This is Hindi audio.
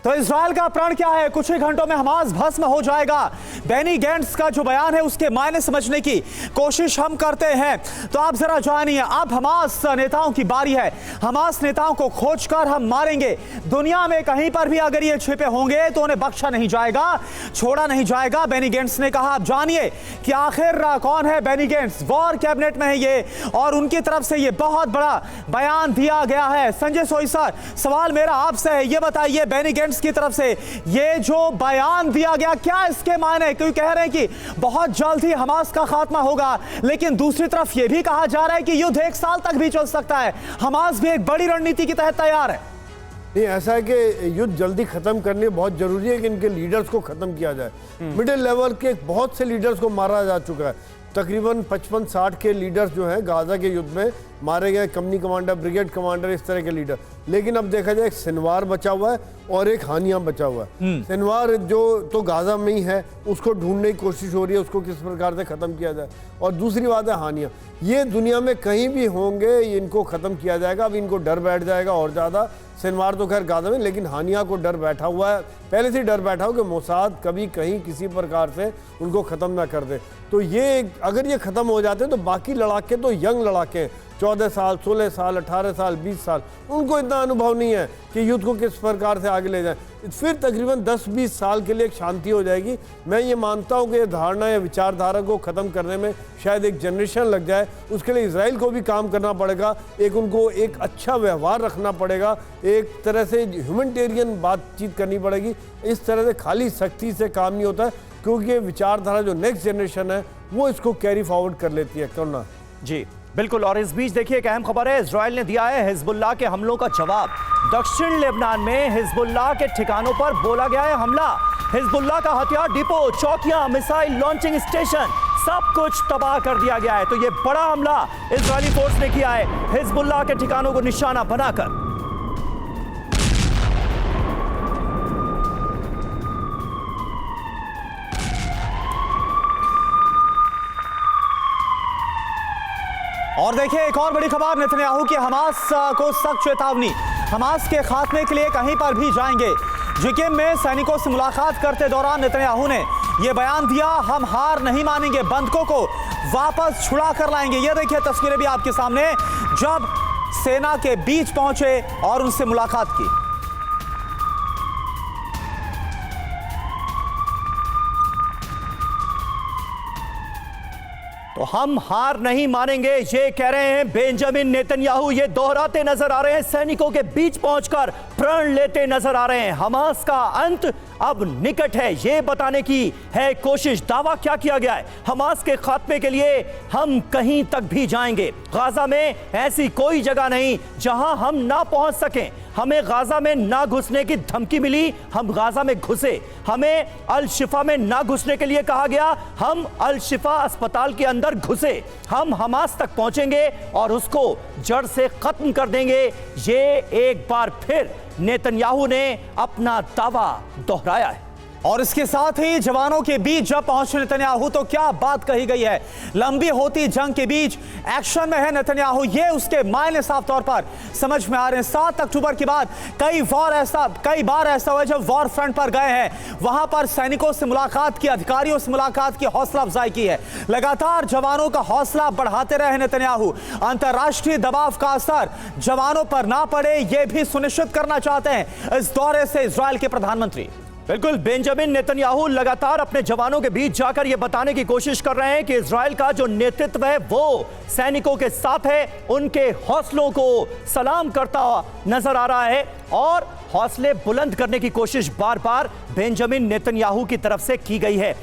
तो इजराइल का प्रण क्या है? कुछ ही घंटों में हमास भस्म हो जाएगा। बेनी गैंट्स का जो बयान है उसके मायने समझने की कोशिश हम करते हैं। तो आप जरा जानिए, अब हमास नेताओं की बारी है। हमास नेताओं को खोजकर हम मारेंगे। दुनिया में कहीं पर भी अगर ये छिपे होंगे तो उन्हें बख्शा नहीं जाएगा, छोड़ा नहीं जाएगा, बेनी गैंट्स ने कहा। आप जानिए कि आखिर कौन है बेनी गैंट्स। वॉर कैबिनेट में है ये और उनकी तरफ से ये बहुत बड़ा बयान दिया गया है। संजय सोई सर, सवाल मेरा आपसे है, ये बताइए बेनी गैंट्स की तरफ से ये जो बयान दिया गया, क्या इसके मायने? क्योंकि कह रहे हैं कि बहुत जल्द ही हमास का खात्मा होगा, लेकिन दूसरी तरफ यह भी कहा जा रहा है कि युद्ध 1 साल तक भी चल सकता है। हमास भी एक बड़ी रणनीति के तहत तैयार है। नहीं, ऐसा है कि युद्ध जल्दी खत्म करने बहुत जरूरी है कि इनके लीडर्स को खत्म किया जाए। मिडिल लेवल के बहुत से लीडर्स को मारा जा चुका है। तकरीबन 55-60 के लीडर्स जो हैं गाजा के युद्ध में मारे गए, कंपनी कमांडर, ब्रिगेड कमांडर, इस तरह के लीडर। लेकिन अब देखा जाए एक सिनवार बचा हुआ है और एक हानिया बचा हुआ है। सिनवार जो तो गाजा में ही है, उसको ढूंढने की कोशिश हो रही है, उसको किस प्रकार से खत्म किया जाए। और दूसरी बात है हानिया, ये दुनिया में कहीं भी होंगे इनको खत्म किया जाएगा। अब इनको डर बैठ जाएगा और ज़्यादा। सिनवार तो खैर गाजा में, लेकिन हानिया को डर बैठा हुआ है, पहले से डर बैठा हो कि मोसाद कभी कहीं किसी प्रकार से उनको ख़त्म ना कर दे। तो ये अगर ये ख़त्म हो जाते तो बाकी लड़ाके तो यंग लड़ाके हैं, 14 साल, 16 साल, 18 साल, 20 साल, उनको इतना अनुभव नहीं है कि युद्ध को किस प्रकार से आगे ले जाएं। फिर तकरीबन 10-20 साल के लिए एक शांति हो जाएगी। मैं ये मानता हूँ कि ये धारणा या विचारधारा को ख़त्म करने में शायद एक जनरेशन लग जाए। उसके लिए इजराइल को भी काम करना पड़ेगा, उनको एक अच्छा व्यवहार रखना पड़ेगा, एक तरह से ह्यूमैनिटेरियन बातचीत करनी पड़ेगी। इस तरह से खाली सख्ती से काम नहीं होता है, क्योंकि ये विचारधारा जो नेक्स्ट जनरेशन है वो इसको कैरी फॉरवर्ड कर लेती है। करना जी बिल्कुल। और इस बीच देखिए एक अहम खबर है, इजराइल ने दिया है हिजबुल्लाह के हमलों का जवाब। दक्षिण लेबनान में हिजबुल्लाह के ठिकानों पर बोला गया है हमला। हिजबुल्लाह का हथियार डिपो, चौकियां, मिसाइल लॉन्चिंग स्टेशन, सब कुछ तबाह कर दिया गया है। तो ये बड़ा हमला इजरायली फोर्स ने किया है हिजबुल्लाह के ठिकानों को निशाना बनाकर। और देखिए एक और बड़ी खबर, नेतन्याहू की हमास को सख्त चेतावनी। हमास के खात्मे के लिए कहीं पर भी जाएंगे। जिकिम में सैनिकों से मुलाकात करते दौरान नेतन्याहू ने यह बयान दिया, हम हार नहीं मानेंगे, बंधकों को वापस छुड़ा कर लाएंगे। ये देखिए तस्वीरें भी आपके सामने, जब सेना के बीच पहुंचे और उनसे मुलाकात की। तो हम हार नहीं मानेंगे, ये कह रहे हैं बेंजामिन नेतन्याहू। ये दोहराते नजर आ रहे हैं, सैनिकों के बीच पहुंचकर प्रण लेते नजर आ रहे हैं। हमास का अंत अब निकट है, ये बताने की है कोशिश। दावा क्या किया गया है? हमास के खात्मे के लिए हम कहीं तक भी जाएंगे। गाजा में ऐसी कोई जगह नहीं जहां हम ना पहुंच सकें। हमें गाजा में ना घुसने की धमकी मिली, हम गाजा में घुसे। हमें अल शिफा में ना घुसने के लिए कहा गया, हम अल शिफा अस्पताल के अंदर घुसे। हम हमास तक पहुंचेंगे और उसको जड़ से खत्म कर देंगे। ये एक बार फिर नेतन्याहू ने अपना दावा दोहराया है। और इसके साथ ही जवानों के बीच जब पहुंचे नेतन्याहू तो क्या बात कही गई है। लंबी होती जंग के बीच एक्शन में है नेतन्याहू, ये उसके मायने साफ तौर पर समझ में आ रहे हैं। 7 अक्टूबर के बाद कई बार ऐसा हुआ जब वॉर फ्रंट पर गए हैं, वहां पर सैनिकों से मुलाकात की, अधिकारियों से मुलाकात की, हौसला अफजाई की है। लगातार जवानों का हौसला बढ़ाते रहे नेतन्याहू। अंतर्राष्ट्रीय दबाव का असर जवानों पर ना पड़े, यह भी सुनिश्चित करना चाहते हैं इस दौरे से इजराइल के प्रधानमंत्री। बिल्कुल, बेंजामिन नेतन्याहू लगातार अपने जवानों के बीच जाकर यह बताने की कोशिश कर रहे हैं कि इजराइल का जो नेतृत्व है वो सैनिकों के साथ है, उनके हौसलों को सलाम करता नजर आ रहा है। और हौसले बुलंद करने की कोशिश बार बार बेंजामिन नेतन्याहू की तरफ से की गई है।